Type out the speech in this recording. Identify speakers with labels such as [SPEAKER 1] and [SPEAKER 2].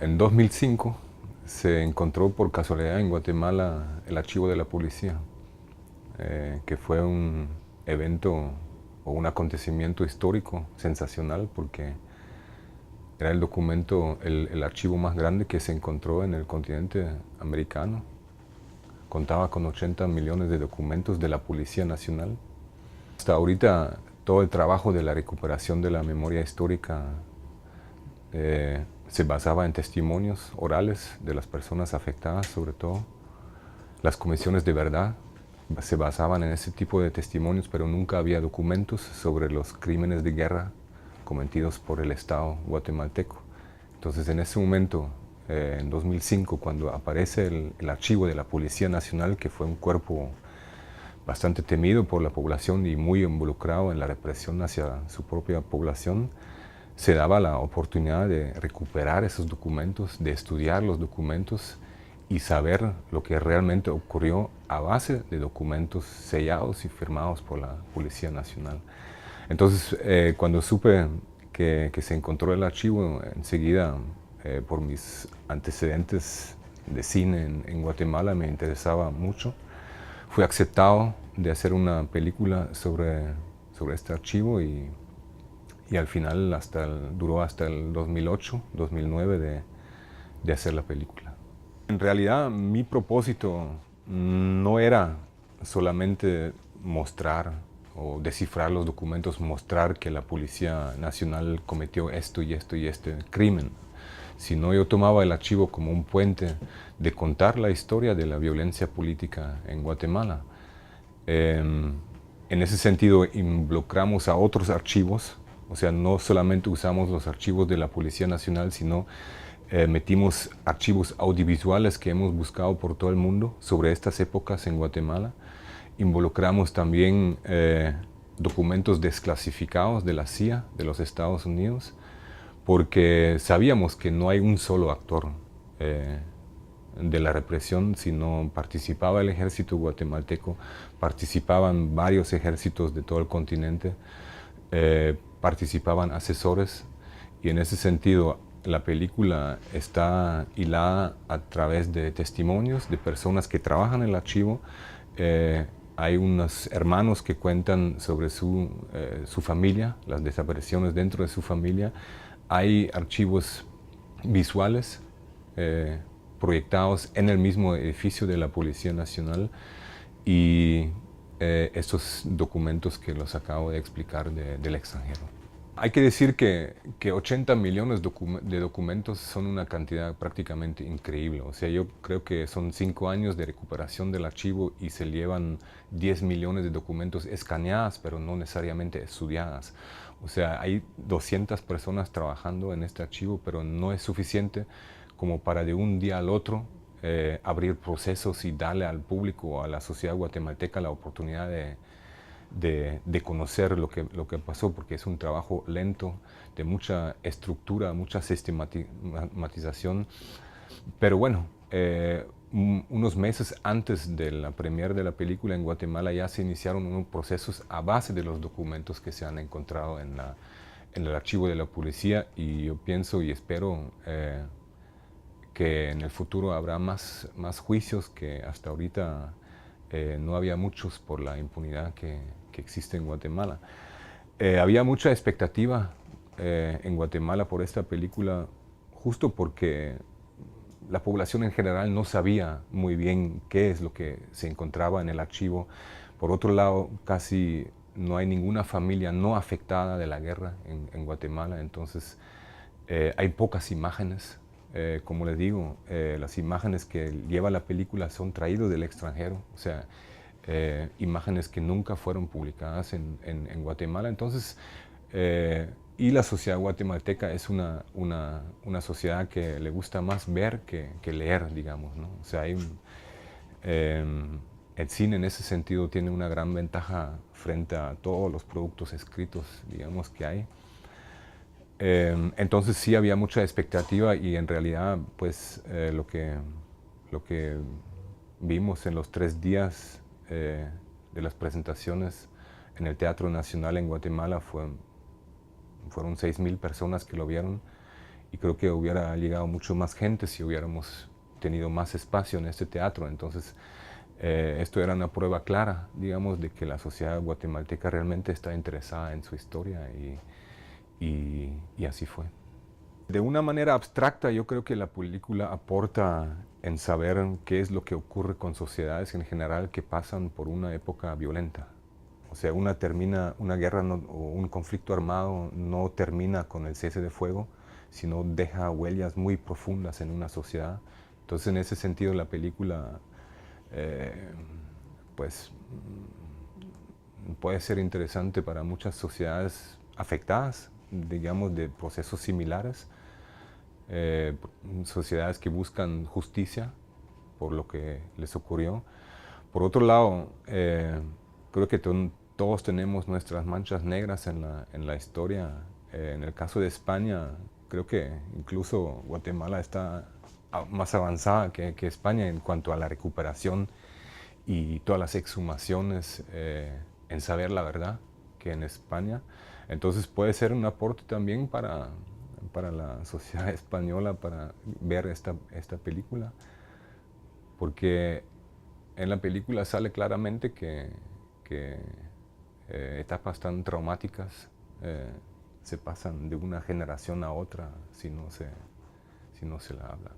[SPEAKER 1] En 2005 se encontró por casualidad en Guatemala el archivo de la policía, que fue un evento o un acontecimiento histórico sensacional porque era el documento, el archivo más grande que se encontró en el continente americano. Contaba con 80 millones de documentos de la Policía Nacional. Hasta ahorita todo el trabajo de la recuperación de la memoria histórica se basaba en testimonios orales de las personas afectadas, sobre todo. Las comisiones de verdad se basaban en ese tipo de testimonios, pero nunca había documentos sobre los crímenes de guerra cometidos por el Estado guatemalteco. Entonces, en ese momento, en 2005, cuando aparece el archivo de la Policía Nacional, que fue un cuerpo bastante temido por la población y muy involucrado en la represión hacia su propia población, se daba la oportunidad de recuperar esos documentos, de estudiar los documentos y saber lo que realmente ocurrió a base de documentos sellados y firmados por la Policía Nacional. Entonces, cuando supe que se encontró el archivo, enseguida, por mis antecedentes de cine en Guatemala, me interesaba mucho. Fui aceptado de hacer una película sobre este archivo y al final duró hasta el 2008, 2009 de hacer la película. En realidad mi propósito no era solamente mostrar o descifrar los documentos, mostrar que la Policía Nacional cometió esto y esto y este crimen, sino yo tomaba el archivo como un puente de contar la historia de la violencia política en Guatemala. En ese sentido involucramos a otros archivos, o sea, no solamente usamos los archivos de la Policía Nacional, sino metimos archivos audiovisuales que hemos buscado por todo el mundo sobre estas épocas en Guatemala. Involucramos también documentos desclasificados de la CIA de los Estados Unidos, porque sabíamos que no hay un solo actor de la represión, sino participaba el ejército guatemalteco, participaban varios ejércitos de todo el continente, participaban asesores, y en ese sentido la película está hilada a través de testimonios de personas que trabajan en el archivo. Hay unos hermanos que cuentan sobre su familia, las desapariciones dentro de su familia. Hay archivos visuales proyectados en el mismo edificio de la Policía Nacional y estos documentos que los acabo de explicar del extranjero. Hay que decir que 80 millones de documentos son una cantidad prácticamente increíble. O sea, yo creo que son 5 años de recuperación del archivo y se llevan 10 millones de documentos escaneadas, pero no necesariamente estudiadas. O sea, hay 200 personas trabajando en este archivo, pero no es suficiente como para de un día al otro abrir procesos y darle al público o a la sociedad guatemalteca la oportunidad de conocer lo que pasó, porque es un trabajo lento, de mucha estructura, mucha sistematización. Pero bueno, unos meses antes de la premiere de la película en Guatemala ya se iniciaron unos procesos a base de los documentos que se han encontrado en el archivo de la policía, y yo pienso y espero que en el futuro habrá más juicios, que hasta ahorita no había muchos por la impunidad que existe en Guatemala. Había mucha expectativa en Guatemala por esta película, justo porque la población en general no sabía muy bien qué es lo que se encontraba en el archivo. Por otro lado, casi no hay ninguna familia no afectada de la guerra en Guatemala, entonces hay pocas imágenes. Como les digo, las imágenes que lleva la película son traídas del extranjero, o sea, imágenes que nunca fueron publicadas en Guatemala. Entonces, y la sociedad guatemalteca es una sociedad que le gusta más ver que leer, digamos, ¿no? O sea, el cine en ese sentido tiene una gran ventaja frente a todos los productos escritos, digamos, que hay. Entonces sí había mucha expectativa, y en realidad pues lo que vimos en los 3 días de las presentaciones en el Teatro Nacional en Guatemala fueron 6,000 personas que lo vieron, y creo que hubiera llegado mucho más gente si hubiéramos tenido más espacio en este teatro. Entonces, esto era una prueba clara, digamos, de que la sociedad guatemalteca realmente está interesada en su historia y así fue. De una manera abstracta, yo creo que la película aporta en saber qué es lo que ocurre con sociedades en general que pasan por una época violenta. O sea, una guerra o un conflicto armado no termina con el cese de fuego, sino deja huellas muy profundas en una sociedad. Entonces, en ese sentido, la película eh, pues puede ser interesante para muchas sociedades afectadas, digamos, de procesos similares, sociedades que buscan justicia por lo que les ocurrió. Por otro lado, creo que todos tenemos nuestras manchas negras en la historia. En el caso de España, creo que incluso Guatemala está más avanzada que España en cuanto a la recuperación y todas las exhumaciones en saber la verdad que en España. Entonces puede ser un aporte también para la sociedad española para ver esta película, porque en la película sale claramente que etapas tan traumáticas se pasan de una generación a otra si no se la habla.